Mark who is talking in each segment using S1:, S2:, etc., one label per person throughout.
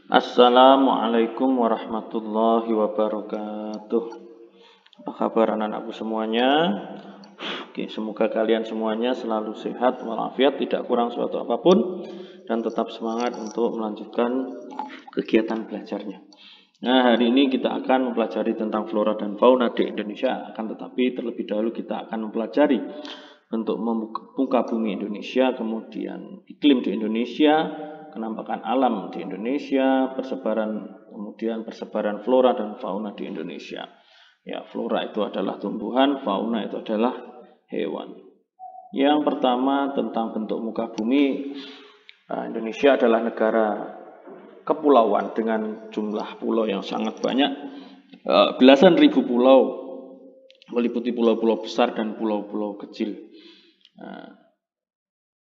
S1: Assalamualaikum warahmatullahi wabarakatuh. Apa kabar anak-anakku semuanya? Oke, semoga kalian semuanya selalu sehat walafiat, tidak kurang suatu apapun, dan tetap semangat untuk melanjutkan kegiatan belajarnya. Nah, hari ini kita akan mempelajari tentang flora dan fauna di Indonesia. Akan tetapi terlebih dahulu kita akan mempelajari bentuk muka bumi Indonesia, kemudian iklim di Indonesia, penampakan alam di Indonesia, kemudian persebaran flora dan fauna di Indonesia. Ya, flora itu adalah tumbuhan, fauna itu adalah hewan. Yang pertama tentang bentuk muka bumi. Indonesia adalah negara kepulauan dengan jumlah pulau yang sangat banyak, belasan ribu pulau, meliputi pulau-pulau besar dan pulau-pulau kecil.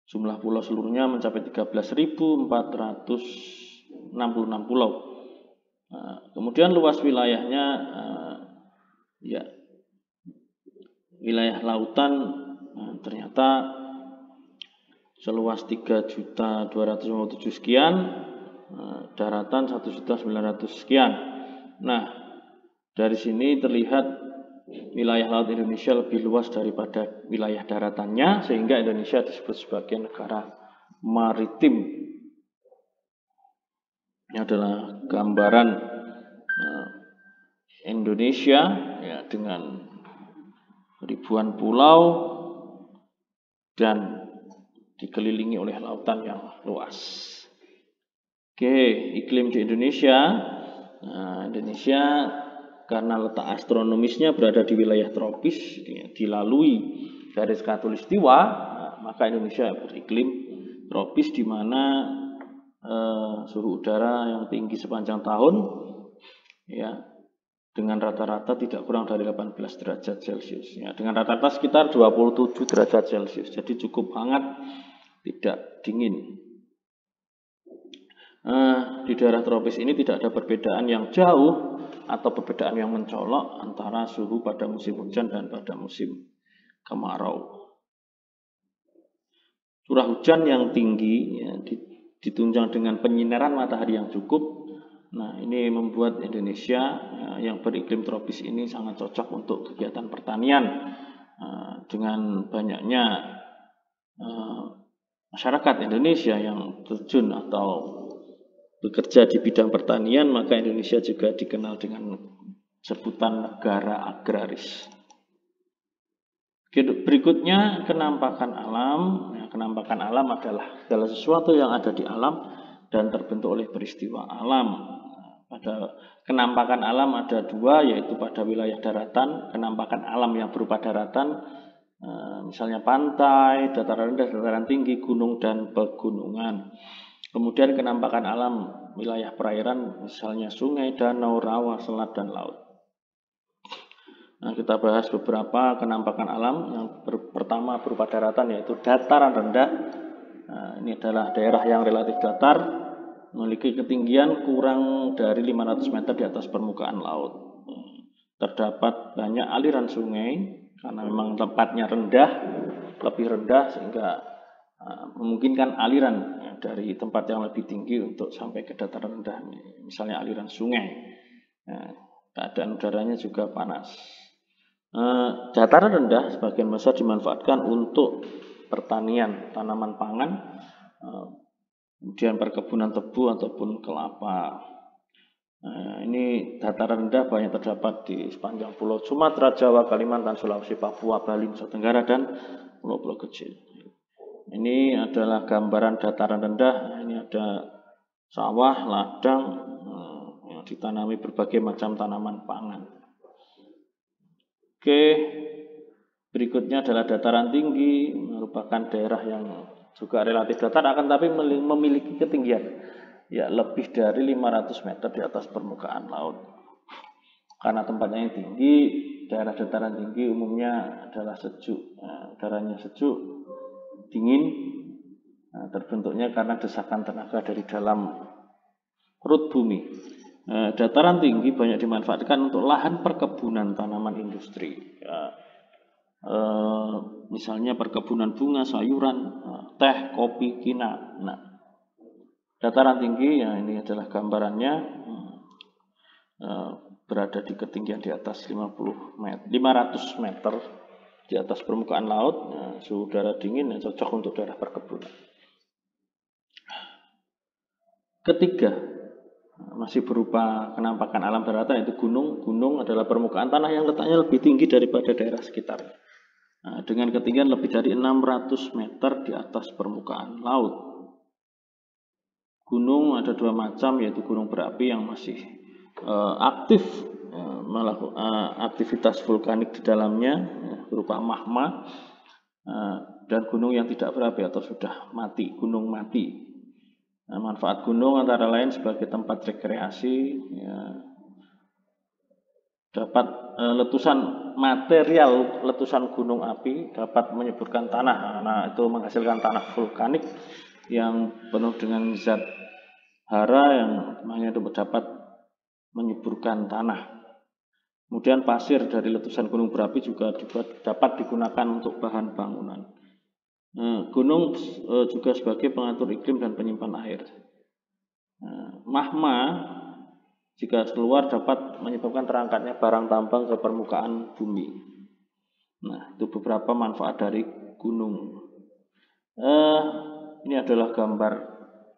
S1: Jumlah pulau seluruhnya mencapai 13.466 pulau. Kemudian luas wilayahnya, wilayah lautan ternyata seluas 3.257 sekian, daratan 1.900 sekian. Nah, dari sini terlihat wilayah laut Indonesia lebih luas daripada wilayah daratannya, sehingga Indonesia disebut sebagai negara maritim. Ini adalah gambaran Indonesia ya, dengan ribuan pulau dan dikelilingi oleh lautan yang luas. Oke, iklim di Indonesia. Indonesia karena letak astronomisnya berada di wilayah tropis, dilalui garis khatulistiwa, maka Indonesia beriklim tropis, di mana suhu udara yang tinggi sepanjang tahun, ya, dengan rata-rata tidak kurang dari 18 derajat Celcius. Ya, dengan rata-rata sekitar 27 derajat Celcius, jadi cukup hangat, tidak dingin. Di daerah tropis ini tidak ada perbedaan yang jauh atau perbedaan yang mencolok antara suhu pada musim hujan dan pada musim kemarau. Curah hujan yang tinggi ya, ditunjang dengan penyinaran matahari yang cukup. Nah, ini membuat Indonesia yang beriklim tropis ini sangat cocok untuk kegiatan pertanian. Dengan banyaknya masyarakat Indonesia yang terjun atau bekerja di bidang pertanian, maka Indonesia juga dikenal dengan sebutan negara agraris. Berikutnya kenampakan alam. Kenampakan alam adalah segala sesuatu yang ada di alam dan terbentuk oleh peristiwa alam. Pada kenampakan alam ada dua, yaitu pada wilayah daratan, kenampakan alam yang berupa daratan, misalnya pantai, dataran rendah, dataran tinggi, gunung dan pegunungan. Kemudian kenampakan alam wilayah perairan, misalnya sungai, danau, rawa, selat, dan laut. Nah, kita bahas beberapa kenampakan alam. Yang pertama berupa daratan, yaitu dataran rendah. Ini adalah daerah yang relatif datar, memiliki ketinggian kurang dari 500 meter di atas permukaan laut. Terdapat banyak aliran sungai, karena memang tempatnya rendah, lebih rendah, sehingga memungkinkan aliran dari tempat yang lebih tinggi untuk sampai ke dataran rendah, misalnya aliran sungai. Keadaan udaranya juga panas. Dataran rendah sebagian besar dimanfaatkan untuk pertanian, tanaman pangan, kemudian perkebunan tebu ataupun kelapa. Ini dataran rendah banyak terdapat di sepanjang pulau Sumatera, Jawa, Kalimantan, Sulawesi, Papua, Bali, Nusa Tenggara, dan pulau-pulau kecil. Ini adalah gambaran dataran rendah. Ini ada sawah, ladang, yang ditanami berbagai macam tanaman pangan. Oke, berikutnya adalah dataran tinggi, merupakan daerah yang juga relatif datar, akan tapi memiliki ketinggian ya lebih dari 500 meter di atas permukaan laut. Karena tempatnya yang tinggi, daerah dataran tinggi umumnya adalah sejuk, udaranya sejuk, dingin, terbentuknya karena desakan tenaga dari dalam perut bumi. Dataran tinggi banyak dimanfaatkan untuk lahan perkebunan tanaman industri, misalnya perkebunan bunga, sayuran, teh, kopi, kina. Nah, Dataran tinggi, ya ini adalah gambarannya, berada di ketinggian di atas 500 meter di atas permukaan laut. Suhu udara dingin yang cocok untuk daerah perkebunan. Ketiga, masih berupa kenampakan alam daratan, yaitu gunung. Gunung adalah permukaan tanah yang letaknya lebih tinggi daripada daerah sekitar, dengan ketinggian lebih dari 600 meter di atas permukaan laut. Gunung ada dua macam, yaitu gunung berapi yang masih aktif melakukan aktivitas vulkanik di dalamnya, berupa magma, dan gunung yang tidak berapi atau sudah mati, gunung mati. Manfaat gunung antara lain sebagai tempat rekreasi, dapat letusan gunung api dapat menyuburkan tanah. Itu menghasilkan tanah vulkanik yang penuh dengan zat hara yang namanya dapat menyuburkan tanah. Kemudian pasir dari letusan gunung berapi juga dapat digunakan untuk bahan bangunan. Gunung juga sebagai pengatur iklim dan penyimpan air. Magma jika keluar dapat menyebabkan terangkatnya barang tambang ke permukaan bumi. Itu beberapa manfaat dari gunung. Ini adalah gambar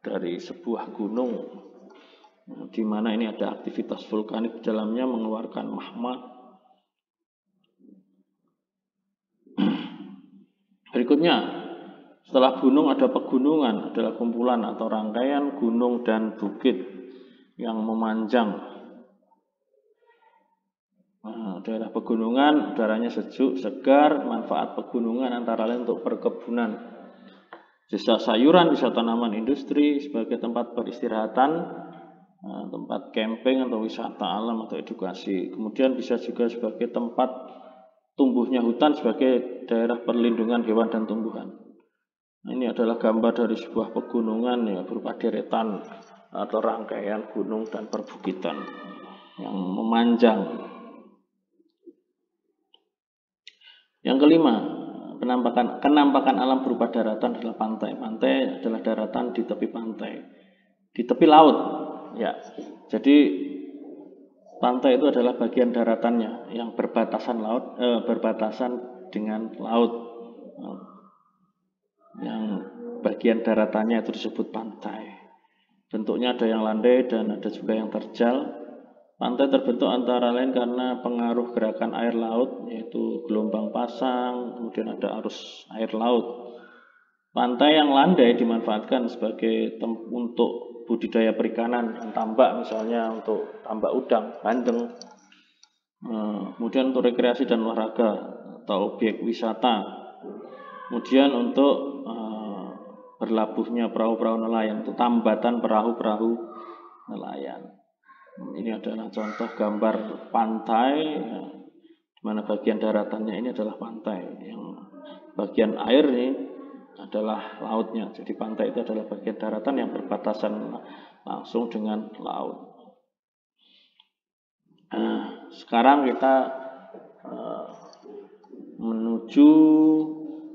S1: dari sebuah gunung, di mana ini ada aktivitas vulkanik di dalamnya mengeluarkan magma. Berikutnya, setelah gunung ada pegunungan, adalah kumpulan atau rangkaian gunung dan bukit yang memanjang. Daerah pegunungan udaranya sejuk, segar. Manfaat pegunungan antara lain untuk perkebunan, desa sayuran, bisa tanaman industri, sebagai tempat peristirahatan, tempat camping atau wisata alam atau edukasi. Kemudian bisa juga sebagai tempat tumbuhnya hutan sebagai daerah perlindungan hewan dan tumbuhan. Ini adalah gambar dari sebuah pegunungan, berupa deretan atau rangkaian gunung dan perbukitan yang memanjang. Yang kelima, kenampakan alam berupa daratan adalah pantai. Pantai adalah daratan di tepi pantai, di tepi laut. Jadi pantai itu adalah bagian daratannya yang berbatasan dengan laut. Yang bagian daratannya itu disebut pantai. Bentuknya ada yang landai dan ada juga yang terjal. Pantai terbentuk antara lain karena pengaruh gerakan air laut, yaitu gelombang pasang, kemudian ada arus air laut. Pantai yang landai dimanfaatkan sebagai untuk budidaya perikanan dan tambak, misalnya untuk tambak udang, bandeng. Kemudian untuk rekreasi dan olahraga atau objek wisata. Kemudian untuk berlabuhnya perahu-perahu nelayan, untuk tambatan perahu-perahu nelayan. Ini adalah contoh gambar pantai, di mana bagian daratannya ini adalah pantai, yang bagian air ini adalah lautnya. Jadi pantai itu adalah bagian daratan yang berbatasan langsung dengan laut. Sekarang kita menuju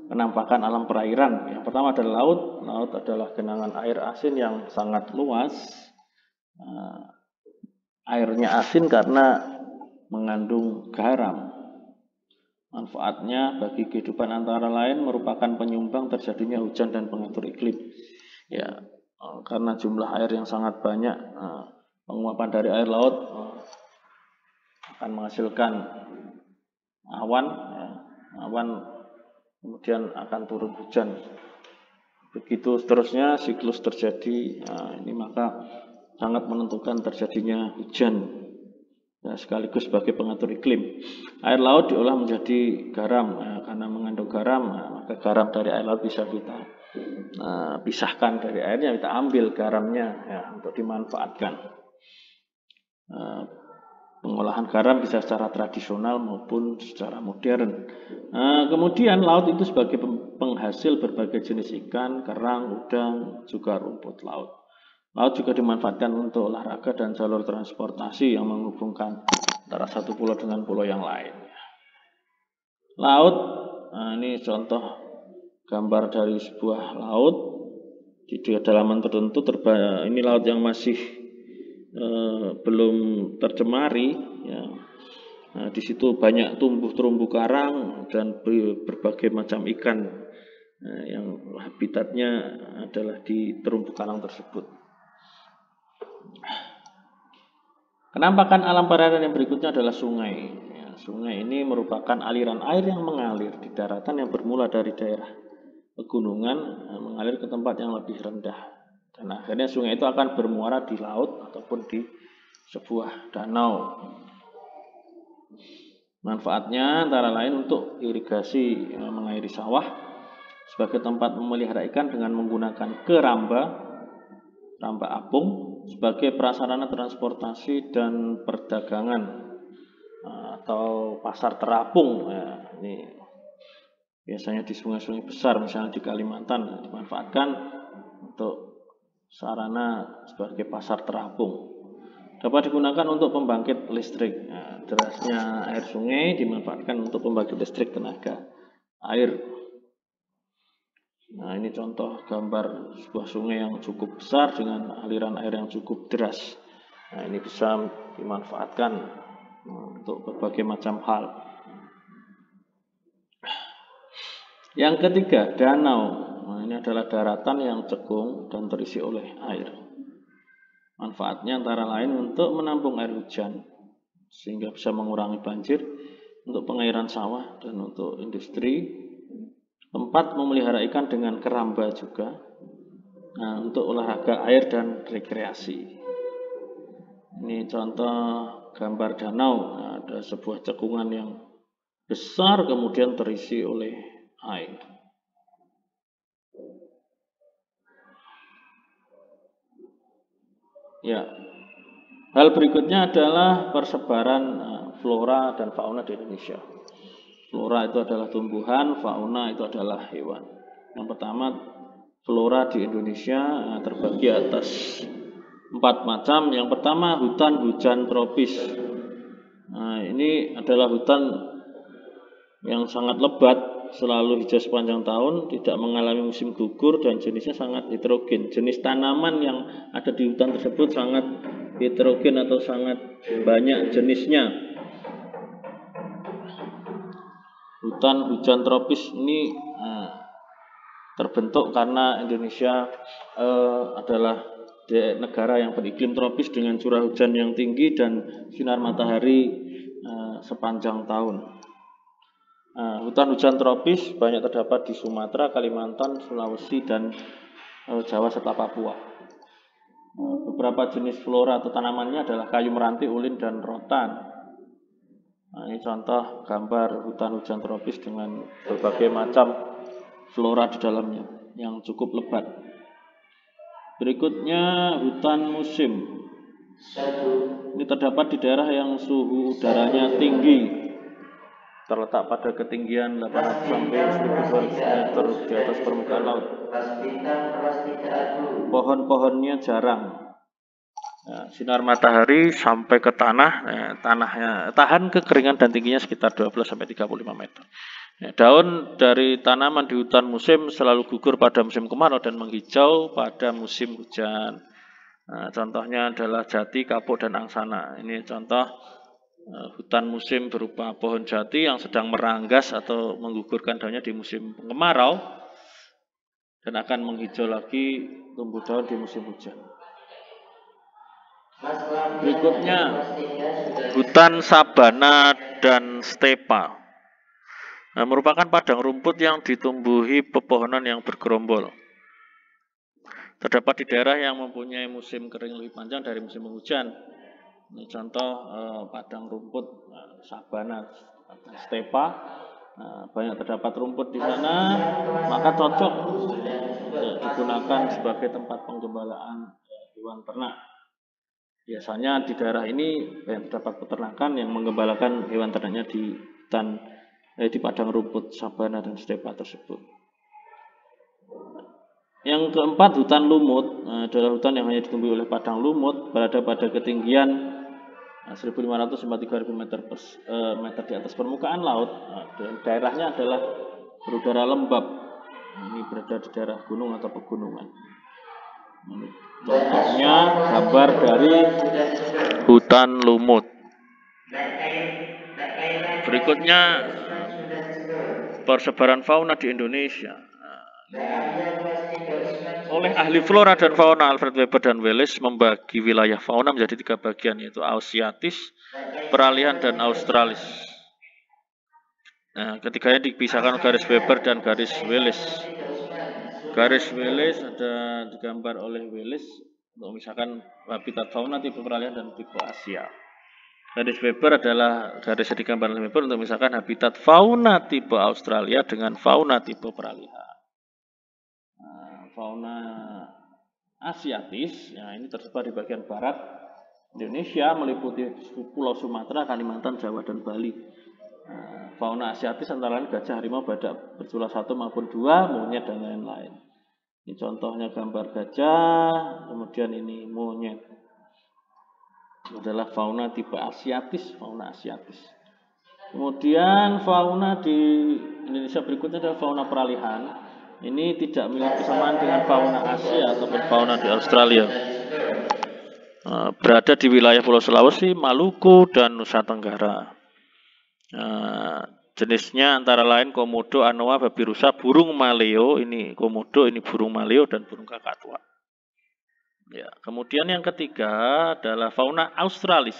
S1: penampakan alam perairan. Yang pertama adalah laut. Laut adalah genangan air asin yang sangat luas. Airnya asin karena mengandung garam. Manfaatnya bagi kehidupan antara lain merupakan penyumbang terjadinya hujan dan pengatur iklim. Karena jumlah air yang sangat banyak, penguapan dari air laut akan menghasilkan awan, kemudian akan turun hujan. Begitu seterusnya siklus terjadi. Ini maka sangat menentukan terjadinya hujan, sekaligus sebagai pengatur iklim. Air laut diolah menjadi garam, karena mengandung garam, maka garam dari air laut bisa kita pisahkan dari airnya, kita ambil garamnya untuk dimanfaatkan. Pengolahan garam bisa secara tradisional maupun secara modern. Kemudian laut itu sebagai penghasil berbagai jenis ikan, kerang, udang, juga rumput laut. Laut juga dimanfaatkan untuk olahraga dan jalur transportasi yang menghubungkan antara satu pulau dengan pulau yang lain. Laut, ini contoh gambar dari sebuah laut. di kedalaman tertentu ini laut yang masih belum tercemari, ya. Nah, di situ banyak tumbuh terumbu karang dan berbagai macam ikan yang habitatnya adalah di terumbu karang tersebut. Penampakan alam perairan yang berikutnya adalah sungai. Ya, sungai ini merupakan aliran air yang mengalir di daratan yang bermula dari daerah pegunungan mengalir ke tempat yang lebih rendah. Dan akhirnya sungai itu akan bermuara di laut ataupun di sebuah danau. Manfaatnya antara lain untuk irigasi, mengairi sawah, sebagai tempat memelihara ikan dengan menggunakan keramba apung, sebagai prasarana transportasi dan perdagangan atau pasar terapung. Ya, ini biasanya di sungai-sungai besar, misalnya di Kalimantan, dimanfaatkan untuk sarana sebagai pasar terapung. Dapat digunakan untuk pembangkit listrik. Nah, derasnya air sungai dimanfaatkan untuk pembangkit listrik tenaga air. Nah, ini contoh gambar sebuah sungai yang cukup besar dengan aliran air yang cukup deras. Nah, ini bisa dimanfaatkan untuk berbagai macam hal. Yang ketiga, danau. Nah, ini adalah daratan yang cekung dan terisi oleh air. Manfaatnya antara lain untuk menampung air hujan sehingga bisa mengurangi banjir, untuk pengairan sawah dan untuk industri. Tempat memelihara ikan dengan keramba juga. Nah, untuk olahraga air dan rekreasi. Ini contoh gambar danau. Nah, ada sebuah cekungan yang besar kemudian terisi oleh air. Ya, hal berikutnya adalah persebaran flora dan fauna di Indonesia. Flora itu adalah tumbuhan, fauna itu adalah hewan. Yang pertama, flora di Indonesia terbagi atas 4 macam. Yang pertama, hutan hujan tropis. Nah, ini adalah hutan yang sangat lebat, selalu hijau sepanjang tahun, tidak mengalami musim gugur, dan jenisnya sangat heterogen. Jenis tanaman yang ada di hutan tersebut sangat heterogen atau sangat banyak jenisnya. Hutan hujan tropis ini terbentuk karena Indonesia adalah negara yang beriklim tropis dengan curah hujan yang tinggi dan sinar matahari sepanjang tahun. Hutan hujan tropis banyak terdapat di Sumatera, Kalimantan, Sulawesi, dan Jawa serta Papua. Beberapa jenis flora atau tanamannya adalah kayu meranti, ulin, dan rotan. Nah, ini contoh gambar hutan hujan tropis dengan berbagai macam flora di dalamnya yang cukup lebat. Berikutnya hutan musim. Ini terdapat di daerah yang suhu udaranya tinggi, terletak pada ketinggian 800 sampai 1200 meter di atas permukaan laut. Pohon-pohonnya jarang. Nah, sinar matahari sampai ke tanah, tanahnya tahan kekeringan dan tingginya sekitar 12 sampai 35 meter. Daun dari tanaman di hutan musim selalu gugur pada musim kemarau dan menghijau pada musim hujan. Nah, contohnya adalah jati, kapuk, dan angsana. Ini contoh hutan musim berupa pohon jati yang sedang meranggas atau menggugurkan daunnya di musim kemarau dan akan menghijau lagi tumbuh daun di musim hujan. Berikutnya hutan sabana dan stepa. Nah, merupakan padang rumput yang ditumbuhi pepohonan yang bergerombol. Terdapat di daerah yang mempunyai musim kering lebih panjang dari musim penghujan. Ini contoh padang rumput sabana dan stepa. Banyak terdapat rumput di sana, maka cocok digunakan sebagai tempat penggembalaan hewan ternak. Biasanya di daerah ini terdapat peternakan yang menggembalakan hewan ternaknya di padang rumput sabana dan stepa tersebut. Yang keempat, hutan lumut adalah hutan yang hanya ditumbuhi oleh padang lumut, berada pada ketinggian 1.500 sampai 3.000 meter di atas permukaan laut. Dan daerahnya adalah berudara lembab. Ini berada di daerah gunung atau pegunungan. Contohnya gambar dari hutan lumut. Berikutnya persebaran fauna di Indonesia. Oleh ahli flora dan fauna Alfred Weber dan Wallace membagi wilayah fauna menjadi 3 bagian, yaitu Asiatis, Peralihan, dan Australis. Nah, ketiganya dipisahkan garis Weber dan garis Wallace. Garis Wallace ada digambar oleh Wallace untuk memisahkan habitat fauna tipe peralihan dan tipe Asia. Garis Weber adalah garis yang digambar oleh Weber untuk memisahkan habitat fauna tipe Australia dengan fauna tipe peralihan. Nah, fauna Asiatis, ya ini tersebar di bagian barat Indonesia, meliputi Pulau Sumatera, Kalimantan, Jawa, dan Bali. Nah, fauna Asiatis antara lain gajah, harimau, badak berjumlah 1 maupun 2, monyet, dan lain-lain. Ini contohnya gambar gajah, kemudian ini monyet. Ini adalah fauna tipe Asiatis, fauna Asiatis. Kemudian fauna di Indonesia berikutnya adalah fauna peralihan. Ini tidak memiliki kesamaan dengan fauna Asia ataupun fauna di Australia. Berada di wilayah Pulau Sulawesi, Maluku, dan Nusa Tenggara. Jenisnya antara lain komodo, anoa, babi rusa, burung maleo, ini komodo, ini burung maleo, dan burung kakatua. Ya, kemudian yang ketiga adalah fauna Australis,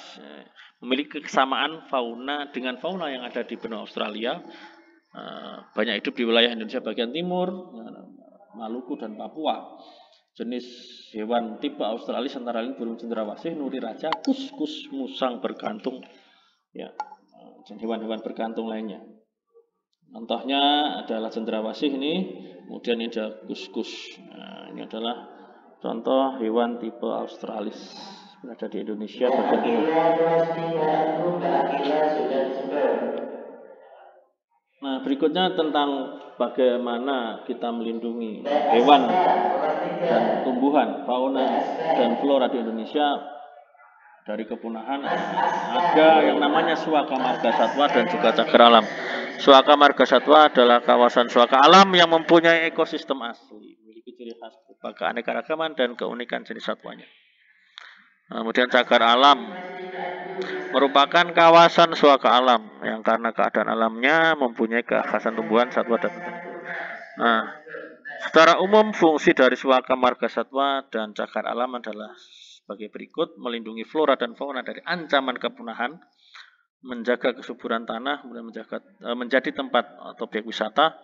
S1: memiliki kesamaan fauna dengan fauna yang ada di benua Australia. Banyak hidup di wilayah Indonesia bagian timur, Maluku, dan Papua. Jenis hewan tipe Australis antara lain burung cendrawasih, nuri raja, kus-kus, musang bergantung, ya, dan hewan-hewan bergantung lainnya. Contohnya adalah cendrawasih ini, kemudian ini ada kus-kus. Nah, ini adalah contoh hewan tipe Australis berada di Indonesia bagian timur. Nah, berikutnya tentang bagaimana kita melindungi hewan dan tumbuhan, fauna dan flora di Indonesia dari kepunahan. Ada yang namanya Suaka Marga Satwa dan juga Cagar Alam. Suaka Marga Satwa adalah kawasan suaka alam yang mempunyai ekosistem asli, memiliki ciri khas berupa keanekaragaman dan keunikan jenis satwanya. Kemudian Cagar Alam merupakan kawasan suaka alam yang karena keadaan alamnya mempunyai keakhasan tumbuhan, satwa, dan benda. Nah, secara umum fungsi dari Suaka Marga Satwa dan Cagar Alam adalah sebagai berikut: melindungi flora dan fauna dari ancaman kepunahan, menjaga kesuburan tanah, menjadi tempat atau objek wisata,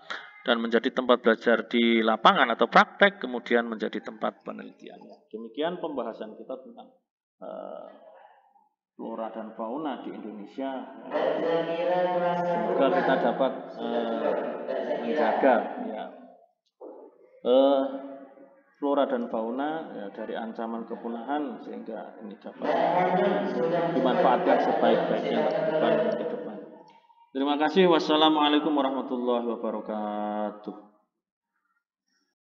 S1: dan menjadi tempat belajar di lapangan atau praktek, kemudian menjadi tempat penelitian. Demikian pembahasan kita tentang flora dan fauna di Indonesia. Semoga kita dapat menjaga, ya, flora dan fauna, ya, dari ancaman kepunahan, sehingga ini dapat dimanfaatkan sebaik-baiknya ke depan. Terima kasih. Wassalamualaikum warahmatullahi wabarakatuh.